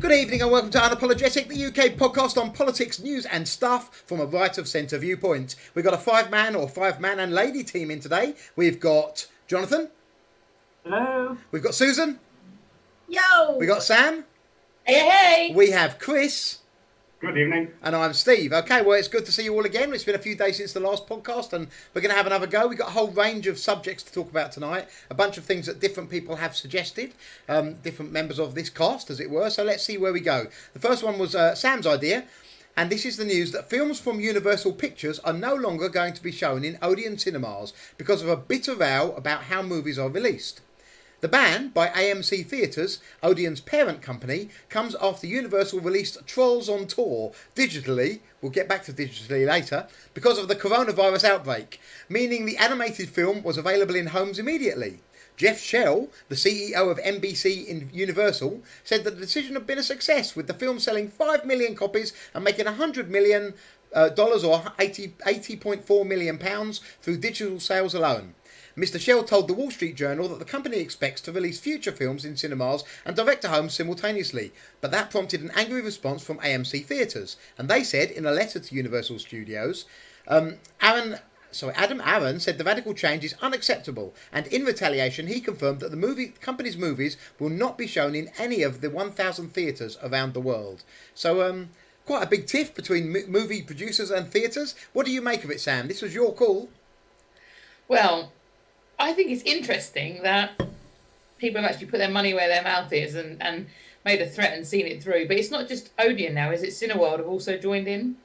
Good evening and welcome to Unapologetic, the UK podcast on politics, news and stuff from a right-of-centre viewpoint. We've got a five-man and lady team in today. We've got Jonathan. Hello. We've got Susan. Yo. We've got Sam. Hey. We have Chris. Good evening. And I'm Steve. Okay, well, it's good to see you all again. It's been a few days since the last podcast and we're going to have another go. We've got a whole range of subjects to talk about tonight. A bunch of things that different people have suggested. Different members of this cast, as it were. So let's see where we go. The first one was Sam's idea. And this is the news that films from Universal Pictures are no longer going to be shown in Odeon cinemas because of a bitter row about how movies are released. The ban by AMC Theatres, Odeon's parent company, comes after Universal released Trolls on Tour digitally, we'll get back to digitally later, because of the coronavirus outbreak, meaning the animated film was available in homes immediately. Jeff Shell, the CEO of NBC in Universal, said that the decision had been a success, with the film selling 5 million copies and making $100 million or 80.4 million pounds through digital sales alone. Mr. Shell told the Wall Street Journal that the company expects to release future films in cinemas and direct-to-home simultaneously, but that prompted an angry response from AMC Theatres, and they said in a letter to Universal Studios, Adam Aaron said the radical change is unacceptable, and in retaliation he confirmed that the company's movies will not be shown in any of the 1,000 theatres around the world. So, quite a big tiff between movie producers and theatres. What do you make of it, Sam? This was your call. Well, I think it's interesting that people have actually put their money where their mouth is and made a threat and seen it through. But it's not just Odeon now, is it? Cineworld have also joined in.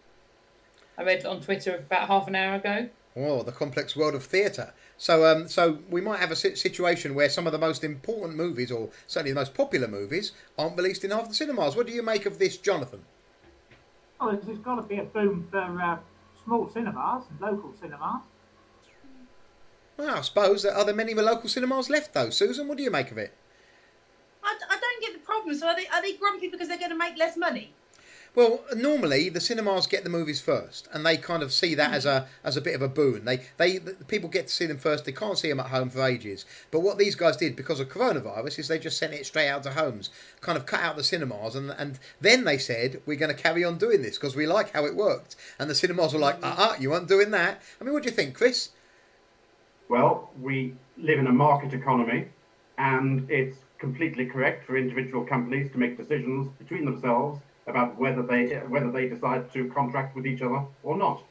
I read on Twitter about half an hour ago. Oh, the complex world of theatre. So we might have a situation where some of the most important movies, or certainly the most popular movies, aren't released in half the cinemas. What do you make of this, Jonathan? Oh, there's got to be a boom for small cinemas and local cinemas. Well, I suppose. Are there many local cinemas left, though? Susan, what do you make of it? I don't get the problem. So are they grumpy because they're going to make less money? Well, normally the cinemas get the movies first, and they kind of see that as a bit of a boon. People get to see them first. They can't see them at home for ages. But what these guys did because of coronavirus is they just sent it straight out to homes, kind of cut out the cinemas, and then they said we're going to carry on doing this because we like how it worked. And the cinemas were like, you aren't doing that. I mean, what do you think, Chris? Well, we live in a market economy, and it's completely correct for individual companies to make decisions between themselves about whether they decide to contract with each other or not.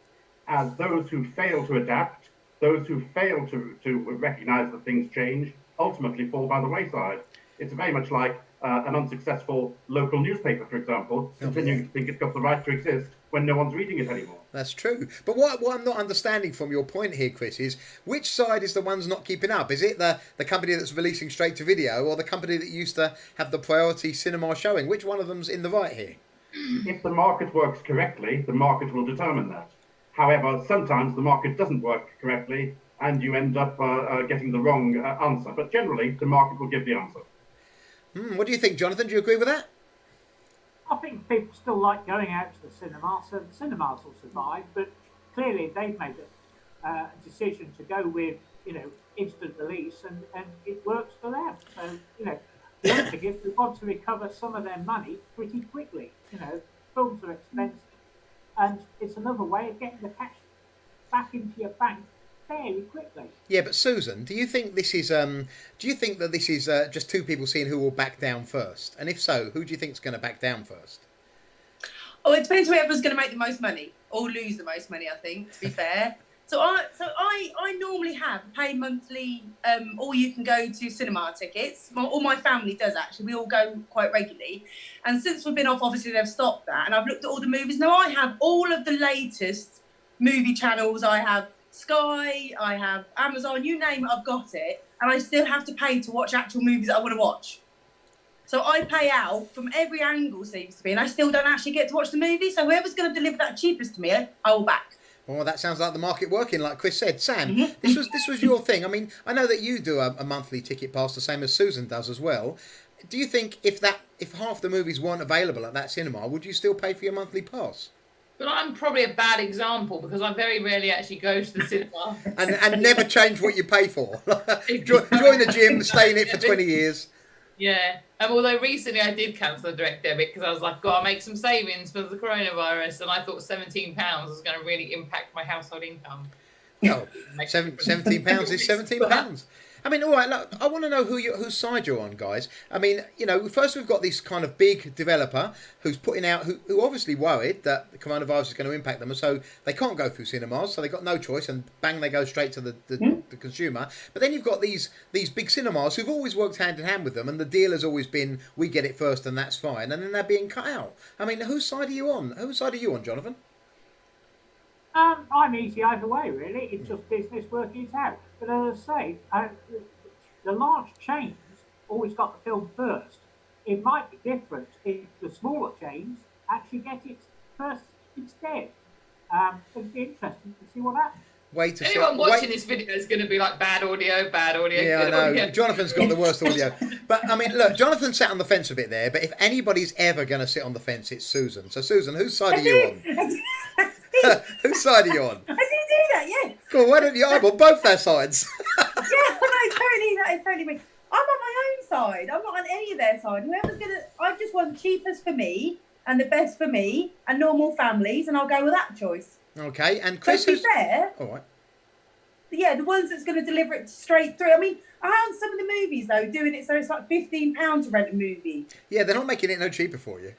As those who fail to adapt, those who fail to recognise that things change, ultimately fall by the wayside. It's very much like an unsuccessful local newspaper, for example, continuing to think it's got the right to exist when no one's reading it anymore. That's true. But what I'm not understanding from your point here, Chris, is which side is the ones not keeping up? Is it the company that's releasing straight to video, or the company that used to have the priority cinema showing? Which one of them's in the right here? If the market works correctly, the market will determine that. However, sometimes the market doesn't work correctly, and you end up getting the wrong answer. But generally, the market will give the answer. What do you think, Jonathan? Do you agree with that? I think people still like going out to the cinema, so the cinemas will survive. But clearly, they've made a decision to go with instant release, and it works for them. So the other thing is they want to recover some of their money pretty quickly. Films are expensive, and it's another way of getting the cash back into your bank fairly quickly. Yeah, but Susan, do you think this is just two people seeing who will back down first? And if so, who do you think is going to back down first? Oh, it depends whoever's going to make the most money or lose the most money, I think, to be fair. So I normally have paid monthly or you can go to cinema tickets. All my family does, actually. We all go quite regularly. And since we've been off, obviously they've stopped that. And I've looked at all the movies. Now I have all of the latest movie channels. I have Sky, I have Amazon, you name it, I've got it. And I still have to pay to watch actual movies that I want to watch. So I pay out from every angle, seems to be, and I still don't actually get to watch the movie. So whoever's going to deliver that cheapest to me, I will back. Well, that sounds like the market working, like Chris said. Sam, this was your thing. I mean, I know that you do a monthly ticket pass, the same as Susan does as well. Do you think if half the movies weren't available at that cinema, would you still pay for your monthly pass? But I'm probably a bad example because I very rarely actually go to the cinema. and never change what you pay for. Join the gym, stay in it for 20 years. Yeah. Although recently I did cancel the direct debit because I was like, got to make some savings for the coronavirus, and I thought £17 was going to really impact my household income. Well, Make- £17 is £17. I mean, all right. Look, I want to know whose side you're on, guys. I mean, first we've got this kind of big developer who's putting out, who obviously worried that the coronavirus is going to impact them, and so they can't go through cinemas, so they've got no choice, and bang, they go straight to the consumer. But then you've got these big cinemas who've always worked hand in hand with them, and the deal has always been, we get it first, and that's fine, and then they're being cut out. I mean, whose side are you on? Whose side are you on, Jonathan? I'm easy either way, really. It's just business working it out. But as I say, the large chains always got the film first. It might be different if the smaller chains actually get it first instead. It'd be interesting to see what happens. Wait to Anyone watching this video is going to be like, bad audio, bad audio. Yeah, I good know. audio. Jonathan's got the worst audio. But, I mean, look, Jonathan sat on the fence a bit there, but if anybody's ever going to sit on the fence, it's Susan. So, Susan, whose side are you on? Whose side are you on? I did do that, yes. Cool, why don't you eyeball both their sides? Yeah, that is totally me. I'm on my own side. I'm not on any of their side. I just want cheapest for me and the best for me and normal families, and I'll go with that choice. Okay, and Chris, to be fair, all right. Yeah, the ones that's going to deliver it straight through. I mean, I found some of the movies though doing it so it's like £15 to rent a movie. Yeah, they're not making it no cheaper for you.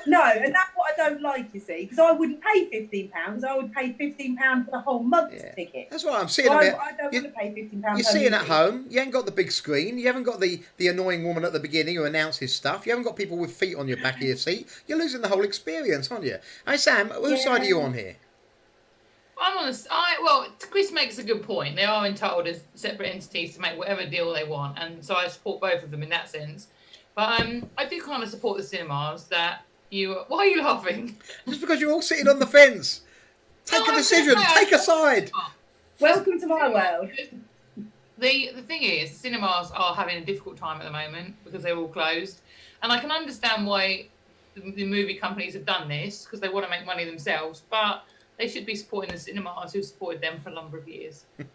No, and that's what I don't like, you see, because I wouldn't pay £15. I would pay £15 for the whole month's ticket. That's right. I'm seeing So them. I don't want to pay £15. You're seeing at home. You haven't got the big screen. You haven't got the annoying woman at the beginning who announces stuff. You haven't got people with feet on your back of your seat. You're losing the whole experience, aren't you? Hey, Sam, whose side are you on here? I'm on well, Chris makes a good point. They are entitled as separate entities to make whatever deal they want, and so I support both of them in that sense. But I do kind of support the cinemas that you. Why are you laughing? Just because you're all sitting on the fence. Take a decision. Take a side. Welcome to my world. The thing is, the cinemas are having a difficult time at the moment because they're all closed, and I can understand why the movie companies have done this because they want to make money themselves, but they should be supporting the cinemas who supported them for a number of years. Yes.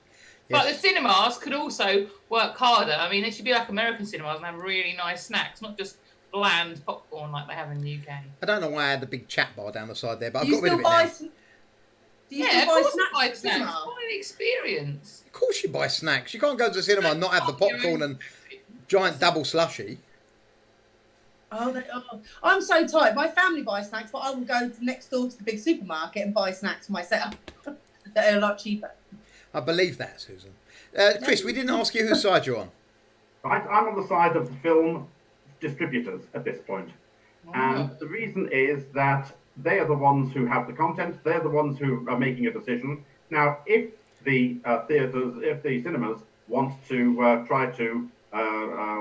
But the cinemas could also work harder. I mean, they should be like American cinemas and have really nice snacks, not just bland popcorn like they have in the UK. I don't know why I had the big chat bar down the side there, but I've Do got rid of it buy now. Do you still buy snacks? It's quite an experience. Of course you buy snacks. You can't go to the cinema and not have the popcorn and giant double slushy. I'm so tired. My family buys snacks, but I will go next door to the big supermarket and buy snacks for myself that are a lot cheaper. I believe that, Susan. Chris, we didn't ask you whose side you're on. Right, I'm on the side of the film distributors at this point. And the reason is that they are the ones who have the content. They're the ones who are making a decision. Now, if the if the cinemas want to try to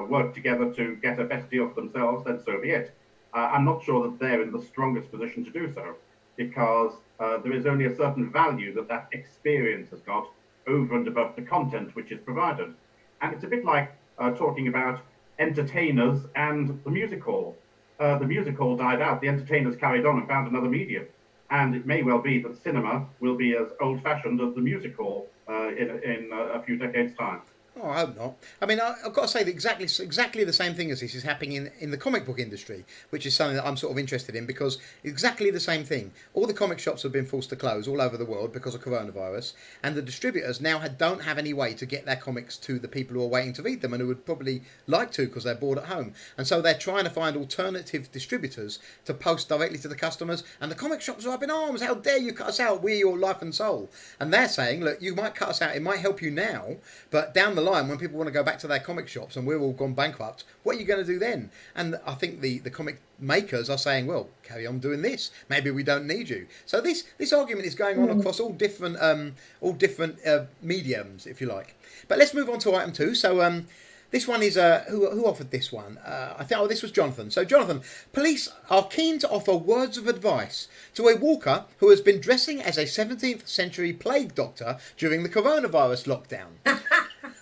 work together to get a best deal for themselves, then so be it. I'm not sure that they're in the strongest position to do so, because there is only a certain value that experience has got over and above the content which is provided. And it's a bit like talking about entertainers and the music hall. The music hall died out, the entertainers carried on and found another medium. And it may well be that cinema will be as old-fashioned as the music hall in a few decades' time. Oh, I hope not. I mean, I've got to say that exactly the same thing as this is happening in the comic book industry, which is something that I'm sort of interested in, because exactly the same thing. All the comic shops have been forced to close all over the world because of coronavirus, and the distributors now don't have any way to get their comics to the people who are waiting to read them and who would probably like to because they're bored at home. And so they're trying to find alternative distributors to post directly to the customers, and the comic shops are up in arms. How dare you cut us out? We're your life and soul. And they're saying, look, you might cut us out, it might help you now, but down the line, when people want to go back to their comic shops and we're all gone bankrupt, what are you going to do then? And I think the comic makers are saying, well, carry on doing this. Maybe we don't need you. So this argument is going on across all different mediums, if you like. But let's move on to item 2. So this one is who offered this one? I think this was Jonathan. So Jonathan, police are keen to offer words of advice to a walker who has been dressing as a 17th century plague doctor during the coronavirus lockdown.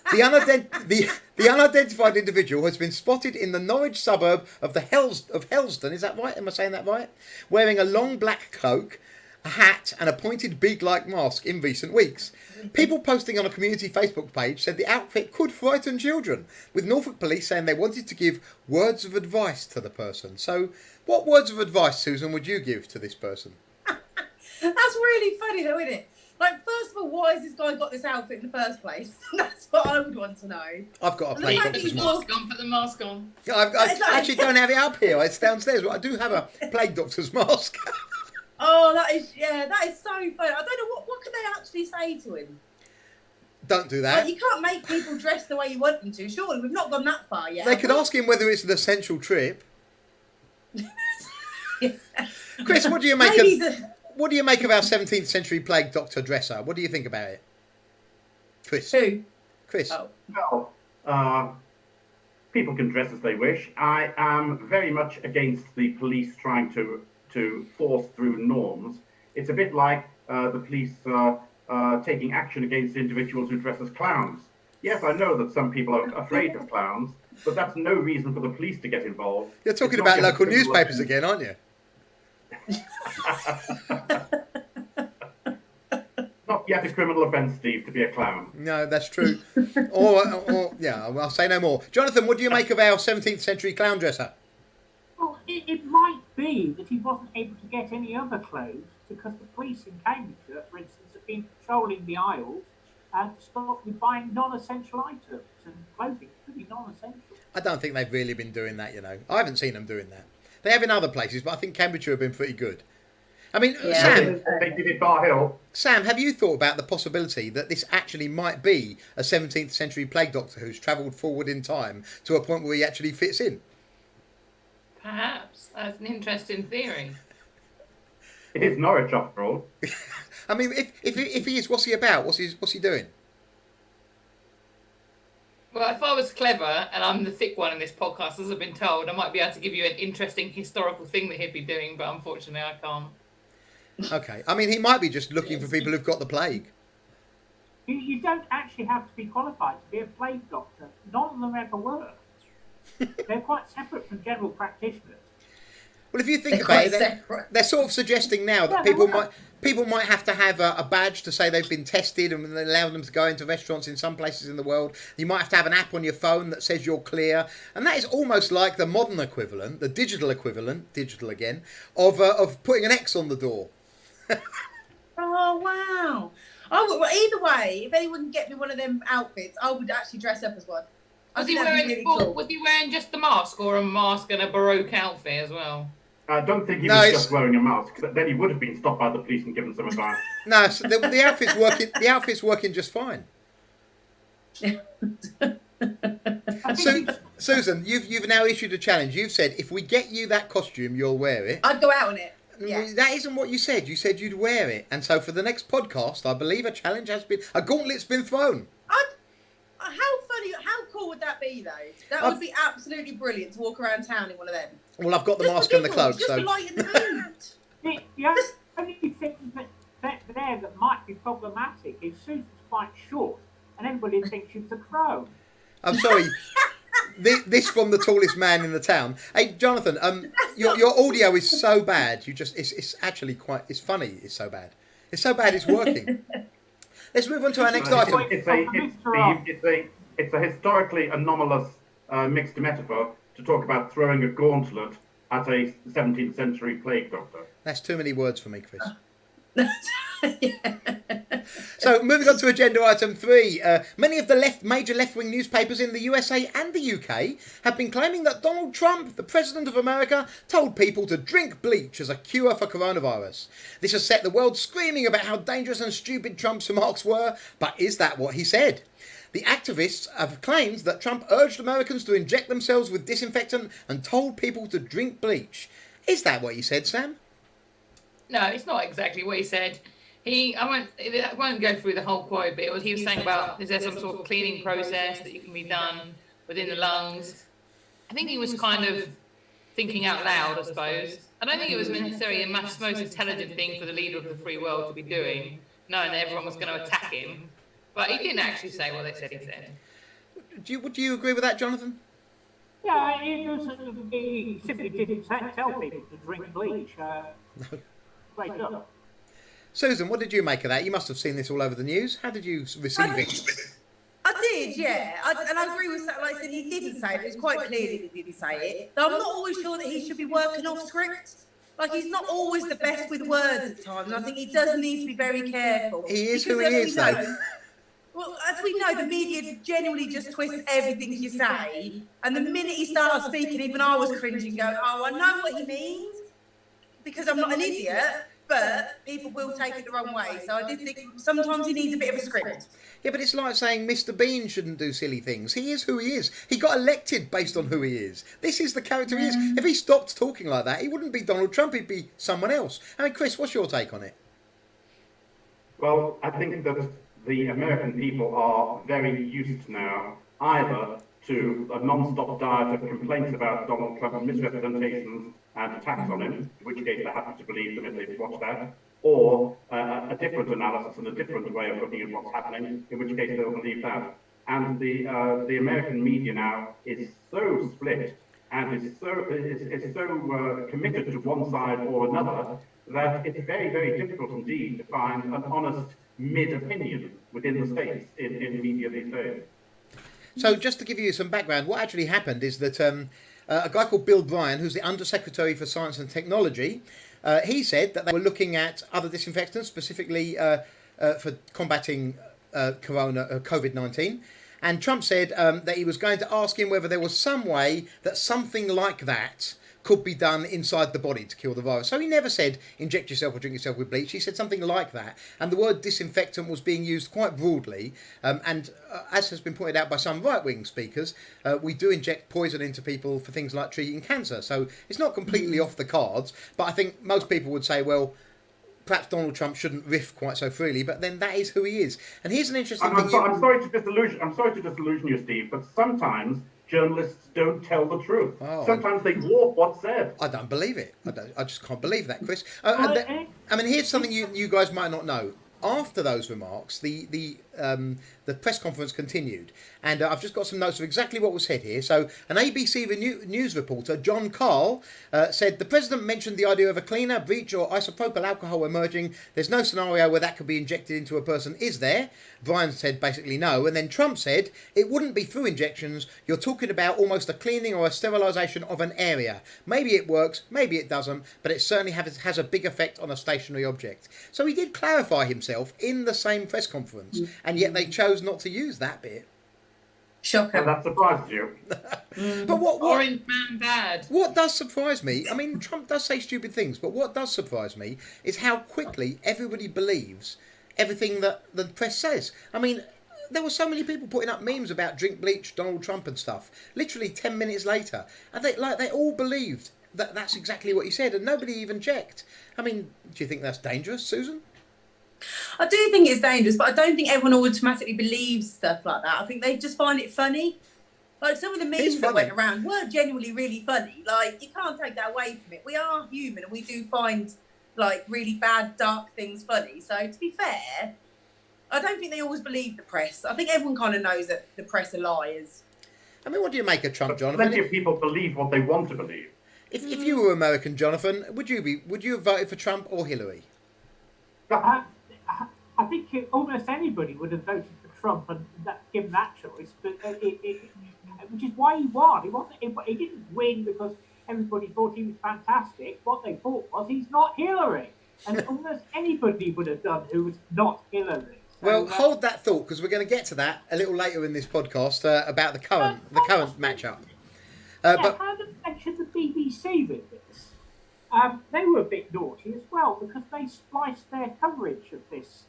The unidentified individual has been spotted in the Norwich suburb of Helston. Is that right? Am I saying that right? Wearing a long black cloak, a hat and a pointed beak-like mask in recent weeks. People posting on a community Facebook page said the outfit could frighten children, with Norfolk police saying they wanted to give words of advice to the person. So, what words of advice, Susan, would you give to this person? That's really funny though, isn't it? Like, first of all, why has this guy got this outfit in the first place? That's what I would want to know. I've got a And plague the fact doctor's that mask. Put the mask on. I actually don't have it up here. It's downstairs, but I do have a plague doctor's mask. Oh, that is so funny. I don't know what could they actually say to him. Don't do that. Like, you can't make people dress the way you want them to. Surely we've not gone that far yet. They could ask him whether it's an essential trip. Chris, what do you make of our 17th century plague doctor dresser? What do you think about it? Chris. Who? Chris. Oh. Well, people can dress as they wish. I am very much against the police trying to force through norms. It's a bit like the police taking action against individuals who dress as clowns. Yes, I know that some people are afraid of clowns, but that's no reason for the police to get involved. You're talking about local newspapers again, aren't you? Not yet a criminal offence, Steve, to be a clown. No, that's true. or yeah, I'll say no more. Jonathan, what do you make of our 17th century clown dresser? Well, it might be that he wasn't able to get any other clothes because the police in Cambridgeshire, for instance, have been patrolling the aisles to stop you buying non-essential items, and clothing is pretty non-essential. I don't think they've really been doing that, you know. I haven't seen them doing that. They have in other places, but I think Cambridgeshire have been pretty good. I mean, Yeah. They did it Bar Hill. Sam, have you thought about the possibility that this actually might be a 17th century plague doctor who's travelled forward in time to a point where he actually fits in? Perhaps. That's an interesting theory. It is Norwich, after all. I mean, if he is, what's he about? What's he doing? Well, if I was clever, and I'm the thick one in this podcast, as I've been told, I might be able to give you an interesting historical thing that he'd be doing, but unfortunately I can't. Okay. I mean, he might be just looking for people who've got the plague. You don't actually have to be qualified to be a plague doctor. None of them ever were. They're quite separate from general practitioners. Well, if you think about it, they're sort of suggesting now that people might have to have a badge to say they've been tested, and they allow them to go into restaurants in some places in the world. You might have to have an app on your phone that says you're clear, and that is almost like the modern equivalent, the digital equivalent, digital again, of putting an X on the door. Oh, wow. Well, either way, if anyone can get me one of them outfits, I would actually dress up as one. Was he wearing just the mask, or a mask and a Baroque outfit as well? I don't think he was just wearing a mask. Then he would have been stopped by the police and given some advice. No, so the outfit's working. The outfit's working just fine. Susan, you've now issued a challenge. You've said if we get you that costume, you'll wear it. I'd go out on it. Yeah. That isn't what you said. You said you'd wear it, and so for the next podcast, I believe a gauntlet's been thrown. How cool would that be, though? That would be absolutely brilliant to walk around town in one of them. Well, I've got the mask and the cloak, just so. to lighten the mood. The only thing that might be problematic is Susan's quite short, and everybody thinks she's a crow. I'm sorry. This from the tallest man in the town. Hey, Jonathan, your audio is so bad. It's actually it's funny. It's so bad. It's so bad. It's working. Let's move on to our next item. It's a historically anomalous mixed metaphor to talk about throwing a gauntlet at a 17th century plague doctor. That's too many words for me, Chris. So, moving on to agenda item 3. Many of the major left-wing newspapers in the USA and the UK have been claiming that Donald Trump, the President of America, told people to drink bleach as a cure for coronavirus. This has set the world screaming about how dangerous and stupid Trump's remarks were, but is that what he said? The activists have claimed that Trump urged Americans to inject themselves with disinfectant and told people to drink bleach. Is that what he said, Sam? No, it's not exactly what he said. I won't go through the whole quote, but he was saying about, is there some sort of cleaning process that can be done within the lungs? I think he was kind of thinking out loud, I suppose. I don't think it was necessarily the most intelligent thing for the leader of the free world to be doing, knowing that everyone was going to attack him. But he didn't actually say what they said he said. Do you agree with that, Jonathan? Yeah, he simply didn't tell people to drink bleach. Straight up. Susan, what did you make of that? You must have seen this all over the news. How did you receive it? I did, yeah. And I agree with that. Like I said, he didn't say it. It was quite clear that he didn't say it. Though I'm not always sure that he should be working off script. Like, he's not always the best with words at times. And I think he does need to be very careful. He is who he is, though. Well, as we know, the media generally just twists everything you say. And the minute he started speaking, even I was cringing, going, oh, I know what he means, because I'm not an idiot, but people will take it the wrong way. So I did think sometimes he needs a bit of a script. Yeah, but it's like saying Mr. Bean shouldn't do silly things. He is who he is. He got elected based on who he is. This is the character he is. If he stopped talking like that, he wouldn't be Donald Trump, he'd be someone else. I mean, Chris, what's your take on it? Well, I think that the American people are very used now either to a non-stop diet of complaints about Donald Trump, misrepresentations and attacks on him, in which case they happen to believe them if they've watched that, or a different analysis and a different way of looking at what's happening, in which case they'll believe that. And the American media now is so split and is so committed to one side or another that it's very, very difficult indeed to find an honest mid-opinion within the states in media these days. So just to give you some background, what actually happened is that a guy called Bill Bryan, who's the Undersecretary for Science and Technology, he said that they were looking at other disinfectants, specifically for combating COVID-19. And Trump said that he was going to ask him whether there was some way that something like that could be done inside the body to kill the virus. So he never said inject yourself or drink yourself with bleach. He said something like that. And the word disinfectant was being used quite broadly. And as has been pointed out by some right-wing speakers, we do inject poison into people for things like treating cancer. So it's not completely off the cards. But I think most people would say, well, perhaps Donald Trump shouldn't riff quite so freely, but then that is who he is. And here's an interesting thing. I'm sorry to disillusion you, Steve, but sometimes journalists don't tell the truth. Sometimes they warp what's said. I don't believe it. I just can't believe that, Chris. I mean, here's something you guys might not know. After those remarks, the press conference continued, and I've just got some notes of exactly what was said here. So, an ABC news reporter, John Carl, said the president mentioned the idea of a cleaner, bleach, or isopropyl alcohol emerging. There's no scenario where that could be injected into a person, is there? Bryan said basically no, and then Trump said it wouldn't be through injections. You're talking about almost a cleaning or a sterilisation of an area. Maybe it works, maybe it doesn't, but it certainly has a big effect on a stationary object. So he did clarify himself in the same press conference, and yet they chose not to use that bit. Shocker. And that surprises you. But what Orange man bad. What does surprise me, I mean, Trump does say stupid things, but what does surprise me is how quickly everybody believes everything that the press says. I mean, there were so many people putting up memes about drink bleach, Donald Trump and stuff, literally 10 minutes later, and they all believed that that's exactly what he said, and nobody even checked. I mean, do you think that's dangerous, Susan? I do think it's dangerous, but I don't think everyone automatically believes stuff like that. I think they just find it funny. Like, some of the memes that went around were genuinely really funny. Like, you can't take that away from it. We are human, and we do find, like, really bad, dark things funny. So, to be fair, I don't think they always believe the press. I think everyone kind of knows that the press are liars. I mean, what do you make of Trump, But Jonathan? plenty of people believe what they want to believe. If you were American, Jonathan, would you have voted for Trump or Hillary? I think almost anybody would have voted for Trump and given that choice, but which is why he won. He didn't win because everybody thought he was fantastic. What they thought was he's not Hillary, and almost anybody would have done who was not Hillary. So, Well, hold that thought, because we're going to get to that a little later in this podcast about the current matchup. But how to mention the BBC with this? They were a bit naughty as well, because they spliced their coverage of this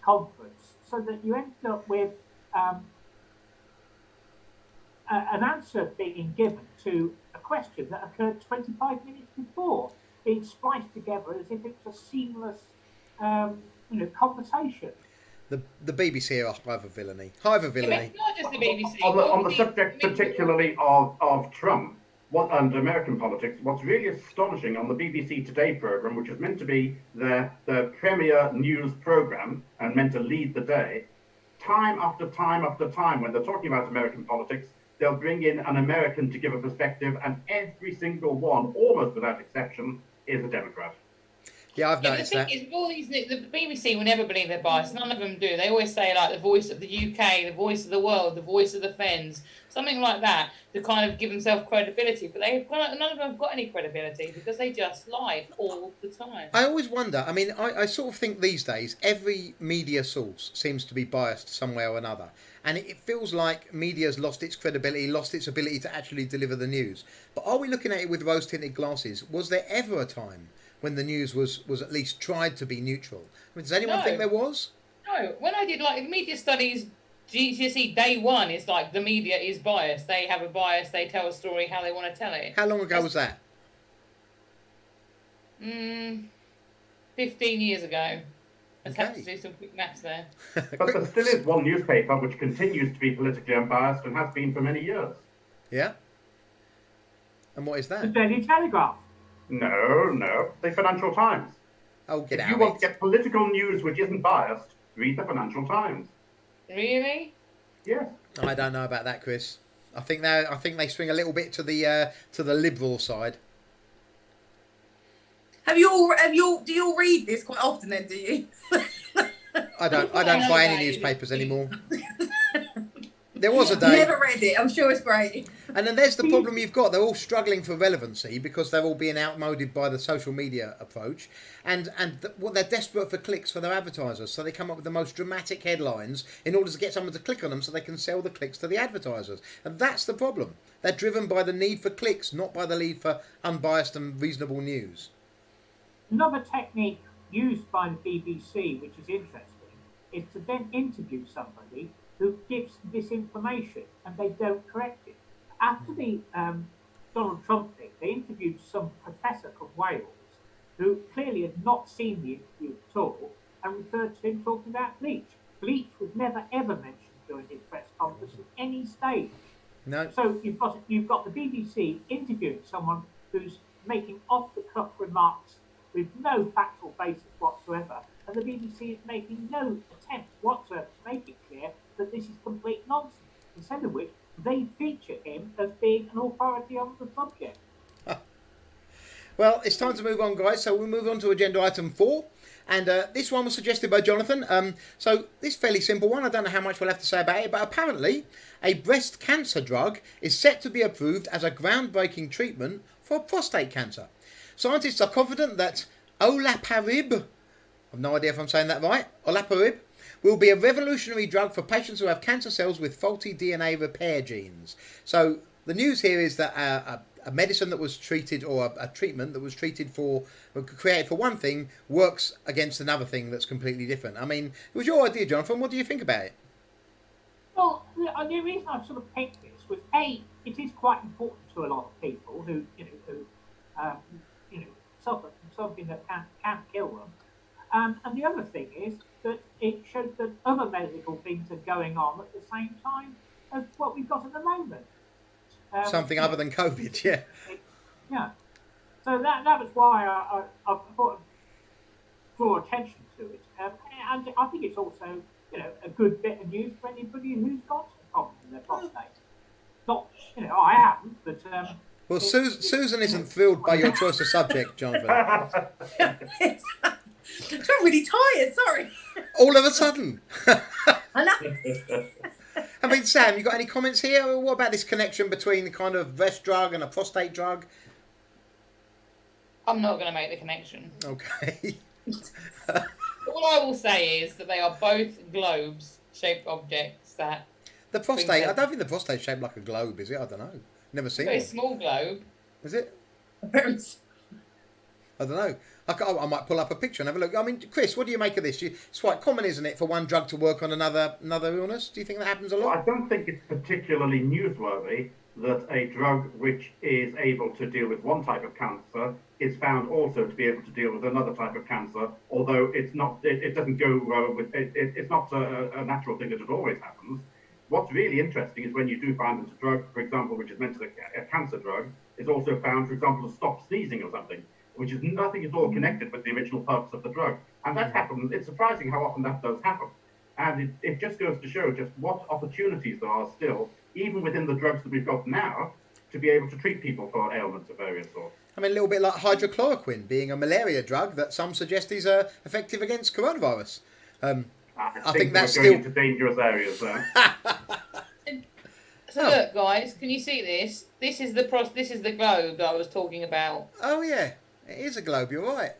conference so that you ended up with an answer being given to a question that occurred 25 minutes before, being spliced together as if it was a seamless conversation. the BBC are hive of villainy. Hive of villainy. It's not just the BBC. On the subject particularly of Trump and American politics, what's really astonishing on the BBC Today programme, which is meant to be the premier news programme and meant to lead the day, time after time after time, when they're talking about American politics, they'll bring in an American to give a perspective, and every single one, almost without exception, is a Democrat. Yeah, I've Yeah, but the noticed thing that. is, with all these, the BBC will never believe they're biased. None of them do. They always say like the voice of the UK, the voice of the world, the voice of the Fens, something like that, to kind of give themselves credibility. But none of them have got any credibility because they just lie all the time. I always wonder. I mean, I sort of think these days every media source seems to be biased some way or another, and it feels like media's lost its credibility, lost its ability to actually deliver the news. But are we looking at it with rose-tinted glasses? Was there ever a time when the news was at least tried to be neutral? I mean, does anyone think No. there was? No, when I did like media studies, GCSE day one is like the media is biased. They have a bias. They tell a story how they want to tell it. How long ago was that? 15 years ago. Let's have to Okay. do some quick maths there. But there still is one newspaper which continues to be politically unbiased and has been for many years. Yeah. And what is The that? Daily Telegraph. No, the Financial Times. Oh, get If out you of want it. to get political news which isn't biased, read the Financial Times. Really? Yes. I don't know about that, Chris. I think they swing a little bit to the liberal side. Do you all read this quite often then, do you? I don't buy any newspapers anymore. There was a day. Never read it. I'm sure it's great. And then there's the problem you've got. They're all struggling for relevancy because they're all being outmoded by the social media approach. And they're desperate for clicks for their advertisers. So they come up with the most dramatic headlines in order to get someone to click on them so they can sell the clicks to the advertisers. And that's the problem. They're driven by the need for clicks, not by the need for unbiased and reasonable news. Another technique used by the BBC, which is interesting, is to then interview somebody who gives disinformation and they don't correct it. After the Donald Trump thing, they interviewed some professor from Wales who clearly had not seen the interview at all and referred to him talking about bleach. Bleach was never ever mentioned during his press conference at any stage. No. So you've got the BBC interviewing someone who's making off-the-cuff remarks with no factual basis whatsoever, and the BBC is making no attempt whatsoever to make it clear that this is complete nonsense. Instead of which, they feature him as being an authority on the subject. Well, it's time to move on, guys. So we'll move on to agenda item 4. And this one was suggested by Jonathan. So this fairly simple one. I don't know how much we'll have to say about it, but apparently a breast cancer drug is set to be approved as a groundbreaking treatment for prostate cancer. Scientists are confident that olaparib, I've no idea if I'm saying that right, olaparib, will be a revolutionary drug for patients who have cancer cells with faulty DNA repair genes. So the news here is that a medicine that was treated, or a treatment that was created for one thing, works against another thing that's completely different. I mean, it was your idea, Jonathan. What do you think about it? Well, the reason I sort of picked this was it is quite important to a lot of people who suffer from something that can kill them. And the other thing is that it shows that other medical things are going on at the same time as what we've got at the moment. Something other than COVID, yeah. Yeah. So that was why I thought draw attention to it. And I think it's also a good bit of news for anybody who's got a problem in their prostate. Not I haven't, but well, Susan isn't thrilled by your choice of subject, Jonathan. I'm really tired, sorry. All of a sudden. I know. I mean, Sam, you got any comments here? What about this connection between the kind of breast drug and a prostate drug? I'm not going to make the connection. Okay. All I will say is that they are both globes-shaped objects that... The prostate, I don't think the prostate's shaped like a globe, is it? I don't know. Never seen Very it. small globe. Is it? Very I don't know. I might pull up a picture and have a look. I mean, Chris, what do you make of this? It's quite common, isn't it, for one drug to work on another illness? Do you think that happens a Well, lot? I don't think it's particularly newsworthy that a drug which is able to deal with one type of cancer is found also to be able to deal with another type of cancer, although it's not. It doesn't go with. It's not a natural thing that it always happens. What's really interesting is when you do find that a drug, for example, which is meant to be a cancer drug, is also found, for example, to stop sneezing or something, which is nothing at all connected with the original purpose of the drug. And that happens. It's surprising how often that does happen. And it just goes to show just what opportunities there are still, even within the drugs that we've got now, to be able to treat people for ailments of various sorts. I mean, a little bit like hydrochloroquine being a malaria drug that some suggest is effective against coronavirus. I think that's we're going still into dangerous areas there. So look, guys, can you see this? This is the globe that I was talking about. Oh yeah, it is a globe. You're right.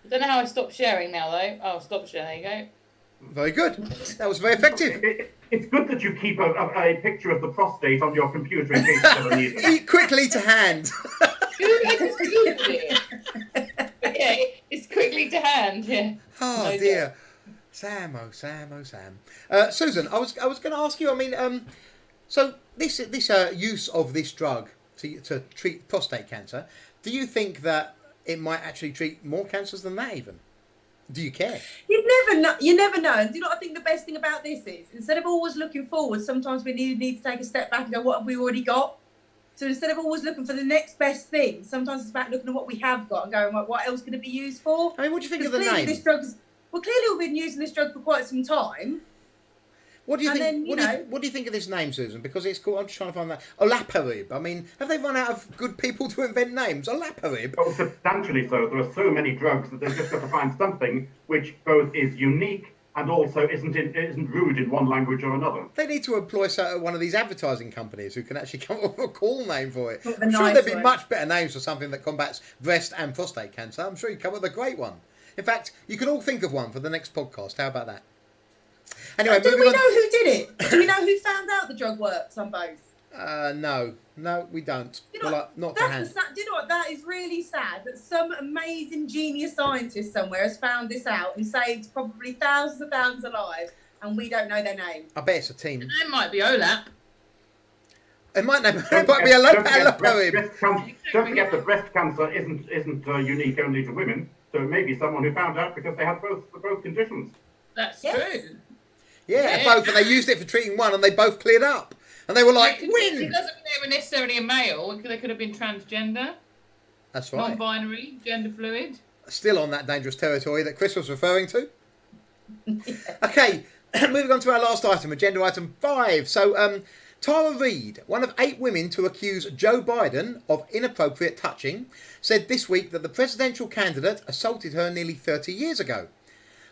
I don't know how I stopped sharing now though. Oh, stop sharing. There you go. Very good. That was very effective. It's good that you keep a picture of the prostate on your computer in case it's ever needed. Eat quickly to hand. Okay, it's quickly to hand. Yeah. Oh No dear. doubt. Sam, oh Sam, oh Sam. Susan, I was going to ask you. I mean, so this use of this drug to treat prostate cancer. Do you think that it might actually treat more cancers than that? Even do you care? You never know. You never know. And do you know what I think the best thing about this is? Instead of always looking forward, sometimes we need to take a step back and go, what have we already got? So instead of always looking for the next best thing, sometimes it's about looking at what we have got and going, well, what else can it be used for? I mean, what do you think of the Clearly name? This drug is, well, clearly we've been using this drug for quite some time. What do you And think? then, What do you think of this name, Susan? Because it's called. I'm just trying to find that. Olaparib. I mean, have they run out of good people to invent names? Olaparib. Oh, substantially so. There are so many drugs that they've just got to find something which both is unique and also isn't rude in one language or another. They need to employ one of these advertising companies who can actually come up with a cool name for it. Not the I'm sure nice there'd be one. much better names for something that combats breast and prostate cancer. I'm sure you'd come up with a great one. In fact, you can all think of one for the next podcast. How about that? Anyway, Do we moving know on. who did it? Do we know who found out the drug works on both? No, we don't. You know, Well, not to that's hand. do you know what? That is really sad that some amazing genius scientist somewhere has found this out and saved probably thousands of thousands of lives, and we don't know their name. I bet it's a team. It might be OLAP. It might be a Olaparib. Don't forget that breast cancer isn't unique only to women. So it may be someone who found out because they had both conditions. That's Yes. true. Yeah, both, and they used it for treating one, and they both cleared up, and they were like, It "Win!" doesn't mean they were necessarily a male. They could have been transgender, That's right. non-binary, gender fluid. Still on that dangerous territory that Chris was referring to. Okay, moving on to our last item, agenda item 5. So, Tara Reid, one of 8 women to accuse Joe Biden of inappropriate touching, said this week that the presidential candidate assaulted her nearly 30 years ago.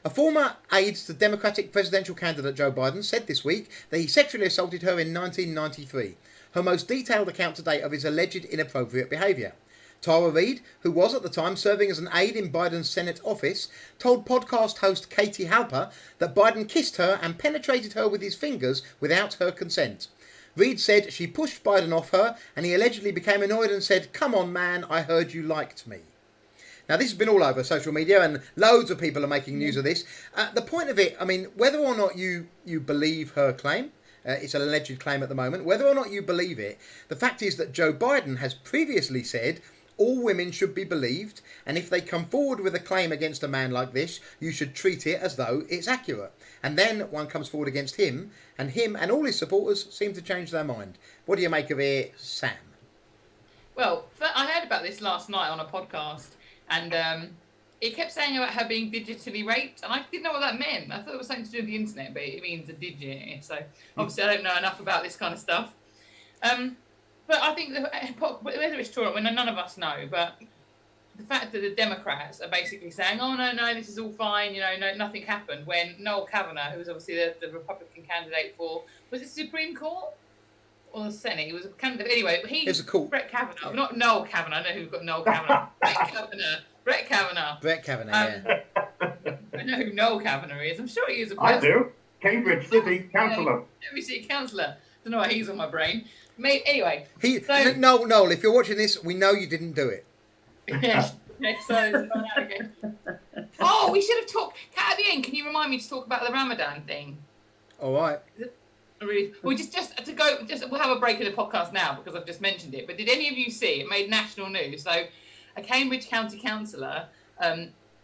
A former aide to Democratic presidential candidate Joe Biden said this week that he sexually assaulted her in 1993, her most detailed account to date of his alleged inappropriate behaviour. Tara Reid, who was at the time serving as an aide in Biden's Senate office, told podcast host Katie Halper that Biden kissed her and penetrated her with his fingers without her consent. Reid said she pushed Biden off her and he allegedly became annoyed and said, "Come on, man, I heard you liked me." Now, this has been all over social media and loads of people are making news of this. The point of it, I mean, whether or not you believe her claim, it's an alleged claim at the moment, whether or not you believe it, the fact is that Joe Biden has previously said all women should be believed, and if they come forward with a claim against a man like this, you should treat it as though it's accurate. And then one comes forward against him and all his supporters seem to change their mind. What do you make of it, Sam? Well, I heard about this last night on a podcast, and it kept saying about her being digitally raped, and I didn't know what that meant. I thought it was something to do with the internet, but it means a digit. So obviously I don't know enough about this kind of stuff. But I think whether it's true, I mean, none of us know, but the fact that the Democrats are basically saying, oh, no, this is all fine, no, nothing happened, when Noel Kavanagh, who was obviously the Republican candidate for, was it Supreme Court or the Senate? He was a candidate. Anyway, It's a court. Brett Kavanaugh, not Noel Kavanagh, I know who got Noel Kavanagh. Brett Kavanaugh. Brett Kavanaugh, yeah. I know who Noel Kavanagh is. I'm sure he is a I person. do. Cambridge City Councillor. Cambridge City Councillor. Don't know why he's on my brain. Anyway. Noel, if you're watching this, we know you didn't do it. Yes. Oh, we should have talked. Kat, at the end, can you remind me to talk about the Ramadan thing? All right. Really? Well, we'll have a break in the podcast now because I've just mentioned it. But did any of you see it made national news? So, a Cambridge County councillor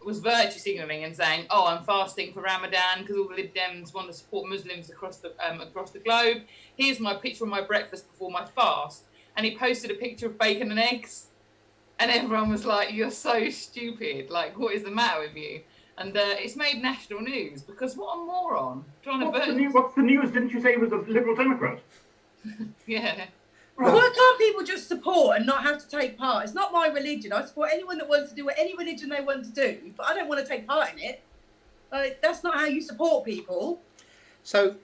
was virtue signalling and saying, "Oh, I'm fasting for Ramadan because all the Lib Dems want to support Muslims across the globe. Here's my picture of my breakfast before my fast." And he posted a picture of bacon and eggs, and everyone was like, "You're so stupid! Like, what is the matter with you?" And it's made national news because what a moron! What's the news? Didn't you say he was a Liberal Democrat? Yeah. Why can't people just support and not have to take part? It's not my religion. I support anyone that wants to do any religion they want to do, but I don't want to take part in it. Like, that's not how you support people. So,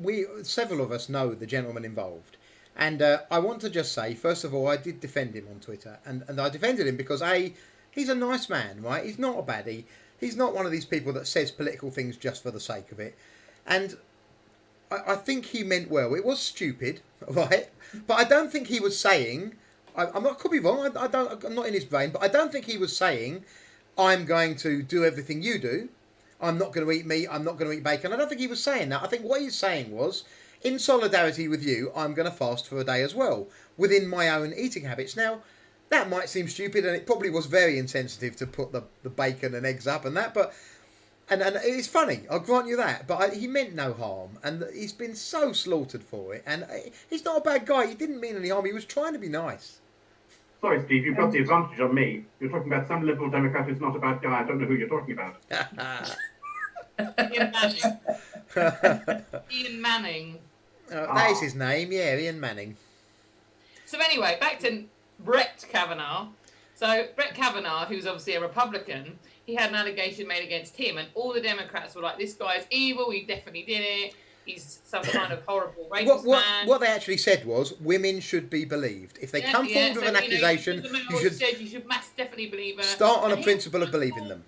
we several of us know the gentleman involved, and I want to just say, first of all, I did defend him on Twitter, and I defended him because he's a nice man, right? He's not a baddie. He's not one of these people that says political things just for the sake of it, and I think he meant well. It was stupid, right? But I don't think he was saying. I'm not. Could be wrong. I'm not in his brain, but I don't think he was saying, "I'm going to do everything you do. I'm not going to eat meat. I'm not going to eat bacon." I don't think he was saying that. I think what he's saying was, in solidarity with you, I'm going to fast for a day as well, within my own eating habits. Now, that might seem stupid, and it probably was very insensitive to put the bacon and eggs up and that, but. And it's funny, I'll grant you that, but he meant no harm, and he's been so slaughtered for it, and he's not a bad guy, he didn't mean any harm, he was trying to be nice. Sorry, Steve, you've got the advantage on me. You're talking about some Liberal Democrat who's not a bad guy. I don't know who you're talking about. Ian Manning. Ian Manning. That is his name, yeah, Ian Manning. So anyway, back to Brett Kavanaugh. So Brett Kavanaugh, who's obviously a Republican, he had an allegation made against him, and all the Democrats were like, this guy's evil, he definitely did it, he's some kind of horrible racist man. What they actually said was, women should be believed. If they come forward with an accusation, you should definitely believe her. Start on a principle of believing them.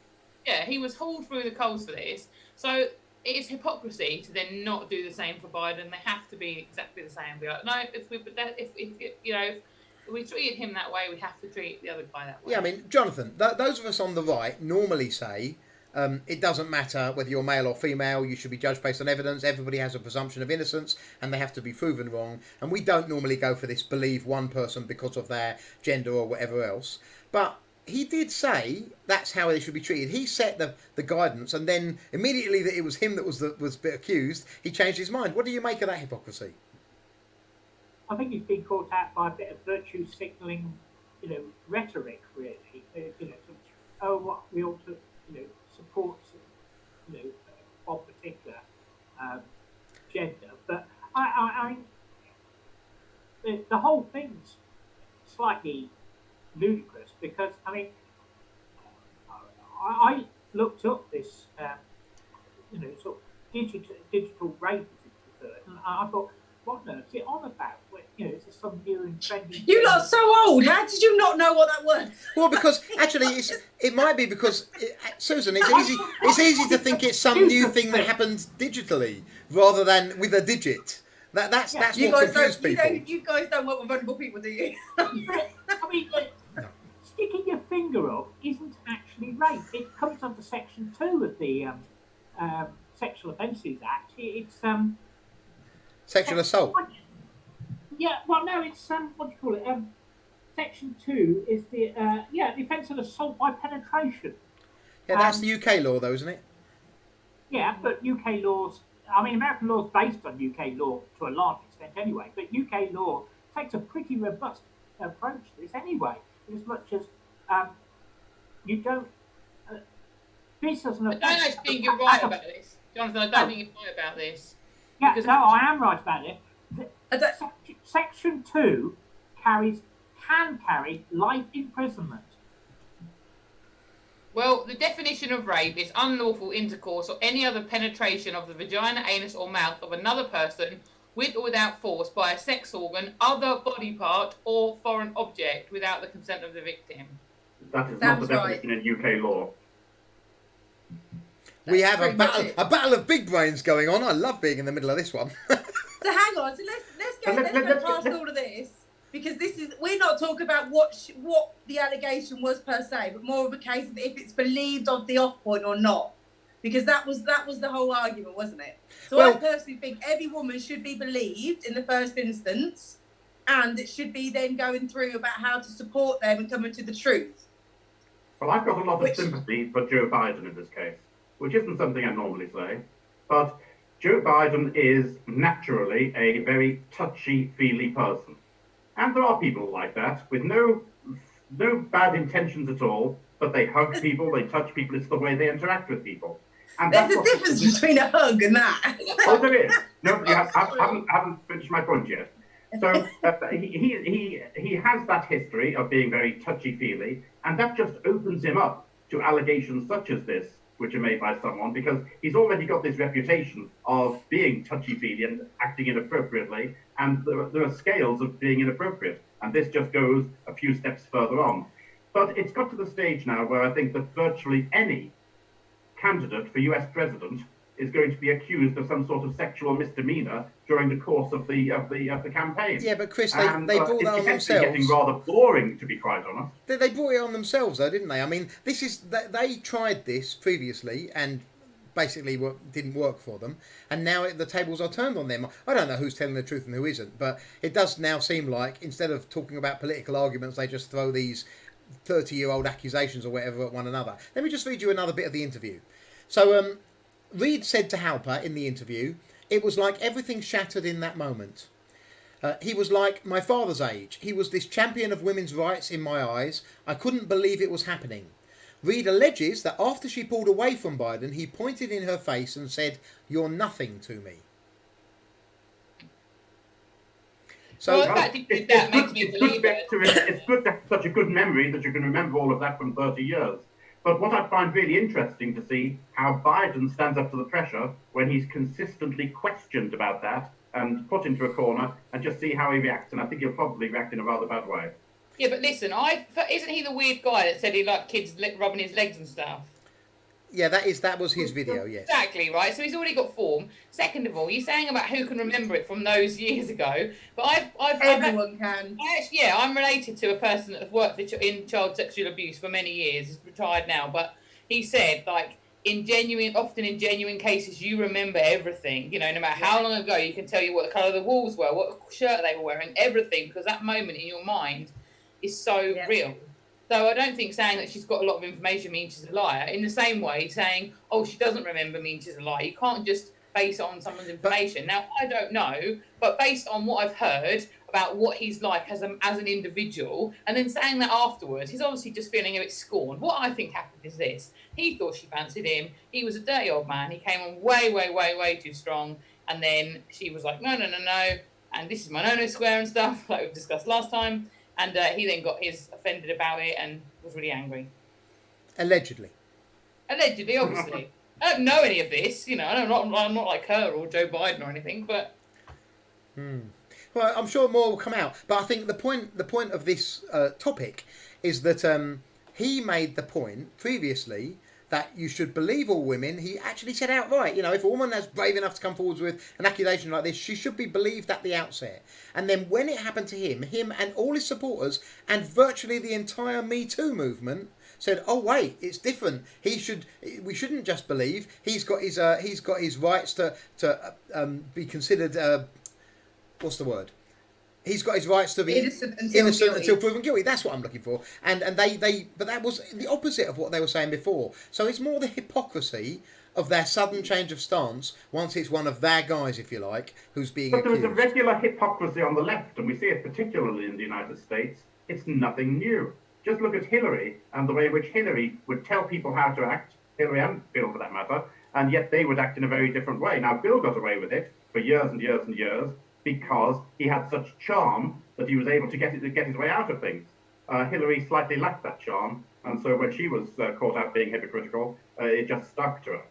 Yeah, he was hauled through the coals for this. So it is hypocrisy to then not do the same for Biden. They have to be exactly the same. Be like, no, if we treated him that way, we have to treat the other guy that way. Yeah, I mean, Jonathan, those of us on the right normally say it doesn't matter whether you're male or female, you should be judged based on evidence, everybody has a presumption of innocence, and they have to be proven wrong, and we don't normally go for this believe one person because of their gender or whatever else. But he did say that's how they should be treated. He set the guidance, and then immediately that it was him that was accused, he changed his mind. What do you make of that hypocrisy? I think he's been caught out by a bit of virtue signalling, rhetoric, really. What we ought to, support, of particular gender. But the whole thing's slightly ludicrous because I looked up this, sort of digital rape, and I thought, what on earth is it on about? Is this some new and trendy? You lot are so old. How did you not know what that was? Well, because actually, it might be because Susan, it's easy to think it's some new thing that happens digitally rather than with a digit. That's you what guys confused people. You guys don't work with vulnerable people, do you? Sticking your finger up isn't actually rape. It comes under Section 2 of the Sexual Offences Act. It's Sexual assault. Yeah, well, no, it's what do you call it? Section 2 is the the offence of assault by penetration. Yeah, that's the UK law, though, isn't it? Yeah, but UK laws. American law is based on UK law to a large extent, anyway. But UK law takes a pretty robust approach to this, anyway. In as much as you don't. This doesn't. I don't actually think you're right about this, Jonathan. I don't think you're right about this. Yeah, no, I am right about it. Section 2 can carry life imprisonment. Well, the definition of rape is unlawful intercourse or any other penetration of the vagina, anus, or mouth of another person with or without force by a sex organ, other body part, or foreign object without the consent of the victim. That is not the definition in UK law. We have a battle of big brains going on. I love being in the middle of this one. So hang on. So let's go past all of this, because we're not talking about what the allegation was per se, but more of a case of if it's believed of the off point or not, because that was the whole argument, wasn't it? So I personally think every woman should be believed in the first instance, and it should be then going through about how to support them and coming to the truth. Well, I've got a lot of sympathy for Joe Biden in this case, which isn't something I normally say, but Joe Biden is naturally a very touchy-feely person. And there are people like that with no bad intentions at all, but they hug people, they touch people, it's the way they interact with people. And there's a difference between a hug and that. Oh, there is. No, I haven't finished my point yet. So he has that history of being very touchy-feely, and that just opens him up to allegations such as this, which are made by someone, because he's already got this reputation of being touchy-feely and acting inappropriately, and there are scales of being inappropriate, and this just goes a few steps further on. But it's got to the stage now where I think that virtually any candidate for US president is going to be accused of some sort of sexual misdemeanor during the course of the campaign. Yeah, but Chris, they brought that on it's themselves. getting rather boring, to be quite honest. They brought it on themselves, though, didn't they? I mean, they tried this previously and basically didn't work for them, and now the tables are turned on them. I don't know who's telling the truth and who isn't, but it does now seem like instead of talking about political arguments, they just throw these 30-year-old accusations or whatever at one another. Let me just read you another bit of the interview. So, Reid said to Halper in the interview, "It was like everything shattered in that moment. He was like my father's age. He was this champion of women's rights in my eyes. I couldn't believe it was happening." Reid alleges that after she pulled away from Biden, he pointed in her face and said, "You're nothing to me." So, well, the fact he did that makes me believe it. It's good to have such a good memory that you can remember all of that from 30 years. But what I find really interesting to see how Biden stands up to the pressure when he's consistently questioned about that and put into a corner, and just see how he reacts. And I think he'll probably react in a rather bad way. Yeah, but listen, isn't he the weird guy that said he liked kids rubbing his legs and stuff? yeah, that was his video, yes. Exactly, right? So he's already got form. Second of all, you're saying about who can remember it from those years ago, but Everyone can. Actually, yeah, I'm related to a person that has worked in child sexual abuse for many years. He's retired now, but he said, like, often in genuine cases, you remember everything. You know, no matter how long ago, you can tell you what the colour of the walls were, what shirt they were wearing, everything, because that moment in your mind is so real. So I don't think saying that she's got a lot of information means she's a liar. In the same way, saying, oh, she doesn't remember means she's a liar. You can't just base it on someone's information. Now, I don't know, but based on what I've heard about what he's like as an individual, and then saying that afterwards, he's obviously just feeling a bit scorned. What I think happened is this. He thought she fancied him. He was a dirty old man. He came on way, way, way, way too strong. And then she was like, no. And this is my no-no square and stuff, like we've discussed last time. And he then got offended about it and was really angry. Allegedly, obviously. I don't know any of this, you know. I'm not like her or Joe Biden or anything, but. Well, I'm sure more will come out. But I think the point of this topic is that he made the point previously that you should believe all women. He actually said outright, you know, if a woman is brave enough to come forward with an accusation like this, she should be believed at the outset. And then when it happened to him and all his supporters and virtually the entire Me Too movement said, "Oh wait, it's different. We shouldn't just believe. He's got his rights to be considered. What's the word? He's got his rights to be innocent until proven guilty." That's what I'm looking for. And but that was the opposite of what they were saying before. So it's more the hypocrisy of their sudden change of stance once it's one of their guys, if you like, who's being accused. But there is a regular hypocrisy on the left, and we see it particularly in the United States. It's nothing new. Just look at Hillary and the way in which Hillary would tell people how to act, Hillary and Bill for that matter, and yet they would act in a very different way. Now, Bill got away with it for years and years and years, because he had such charm that he was able to get his way out of things. Hillary slightly lacked that charm, and so when she was caught out being hypocritical, it just stuck to her.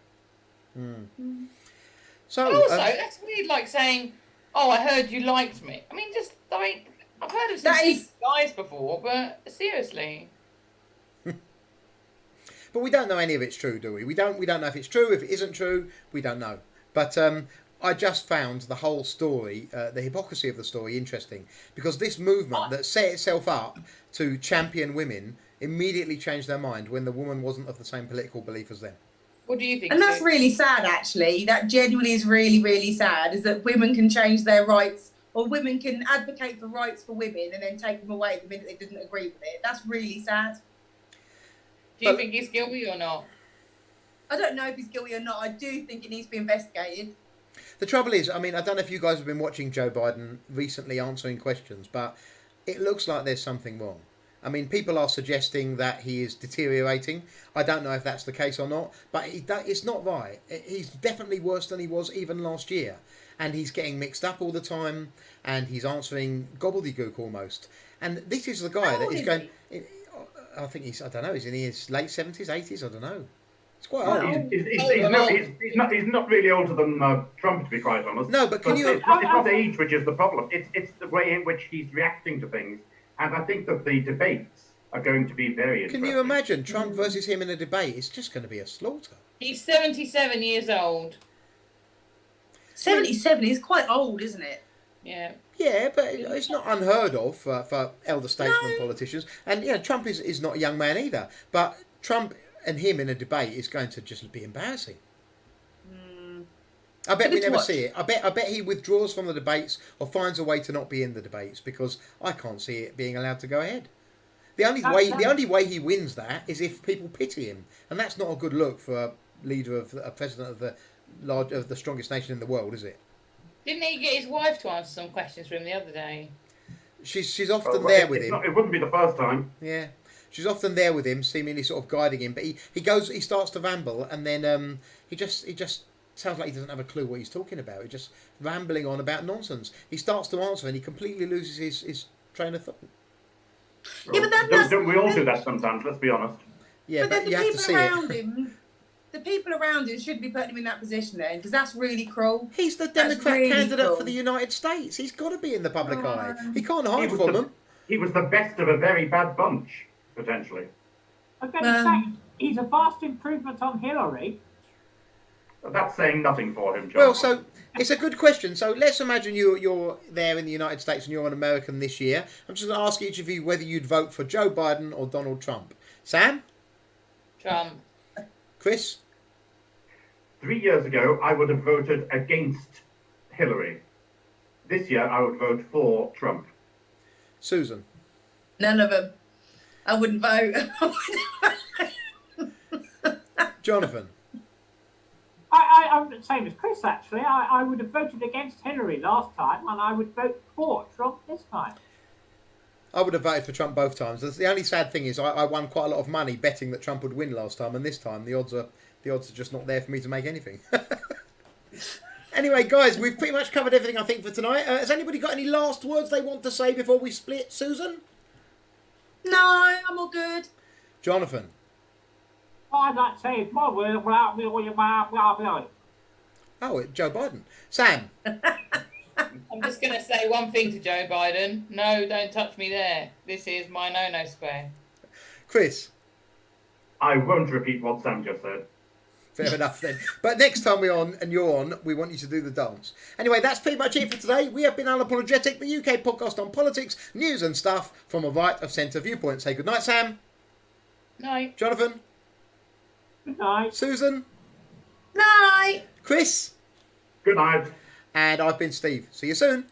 So also, that's weird, like saying, "Oh, I heard you liked me." I mean, just like I've heard of some guys before, but seriously. But we don't know any of it's true, do we? We don't know if it's true. If it isn't true, we don't know. But I just found the whole story, the hypocrisy of the story, interesting, because this movement that set itself up to champion women immediately changed their mind when the woman wasn't of the same political belief as them. What do you think? And that's really sad, actually. That genuinely is really, really sad, is that women can change their rights, or women can advocate for rights for women and then take them away the minute they didn't agree with it. That's really sad. Do you think he's guilty or not? I don't know if he's guilty or not. I do think it needs to be investigated. The trouble is, I mean, I don't know if you guys have been watching Joe Biden recently answering questions, but it looks like there's something wrong. I mean, people are suggesting that he is deteriorating. I don't know if that's the case or not, but it's not right. He's definitely worse than he was even last year. and he's getting mixed up all the time, and he's answering gobbledygook almost. And this is the guy How that old is is going. I think I don't know. He's in his late 70s, 80s. I don't know. It's quite Well, old. He's not really older than Trump, to be quite honest. No, but can you? It's not age which is the problem. It's the way in which he's reacting to things, and I think that the debates are going to be very interesting. Can you imagine Trump versus him in a debate? It's just going to be a slaughter. He's 77 years old. 77 is quite old, isn't it? Yeah. Yeah, but it's not unheard of for elder statesmen politicians. And Trump is not a young man either. But Trump and him in a debate is going to just be embarrassing. I bet we never see it. I bet he withdraws from the debates or finds a way to not be in the debates, because I can't see it being allowed to go ahead. The only way he wins that is if people pity him, and that's not a good look for a leader of a president of the strongest nation in the world, is it? Didn't he get his wife to answer some questions for him the other day? She's often there with him. It wouldn't be the first time. Yeah, she's often there with him, seemingly sort of guiding him. But he starts to ramble, and then he just sounds like he doesn't have a clue what he's talking about. He's just rambling on about nonsense. He starts to answer, and he completely loses his train of thought. Yeah, but don't we all do that sometimes? Let's be honest. Yeah, but then you the have to people see around it. him, the people around him should be putting him in that position then, because that's really cruel. He's the That's Democrat really candidate cool. for the United States. He's got to be in the public eye. He can't hide from them. He was the best of a very bad bunch, potentially. I'm going to say he's a vast improvement on Hillary. That's saying nothing for him, John. Well, so it's a good question. So let's imagine you're there in the United States and you're an American this year. I'm just going to ask each of you whether you'd vote for Joe Biden or Donald Trump. Sam? Trump. Chris? 3 years ago, I would have voted against Hillary. This year, I would vote for Trump. Susan? None of them. I wouldn't vote. Jonathan? I'm the same as Chris, actually. I would have voted against Hillary last time, and I would vote for Trump this time. I would have voted for Trump both times. The only sad thing is I won quite a lot of money betting that Trump would win last time, and this time the odds are just not there for me to make anything. Anyway, guys, we've pretty much covered everything I think for tonight. Has anybody got any last words they want to say before we split? Susan? No, I'm all good. Jonathan? All I'd like to say is more words Oh, Joe Biden. Sam? I'm just going to say one thing to Joe Biden. No, don't touch me there. This is my no-no square. Chris? I won't repeat what Sam just said. Fair enough then. But next time we're on and you're on, we want you to do the dance. Anyway, that's pretty much it for today. We have been Unapologetic, the UK podcast on politics, news and stuff from a right of centre viewpoint. Say goodnight, Sam. Night. Jonathan. Good night. Susan. Night. Chris. Good night. And I've been Steve. See you soon.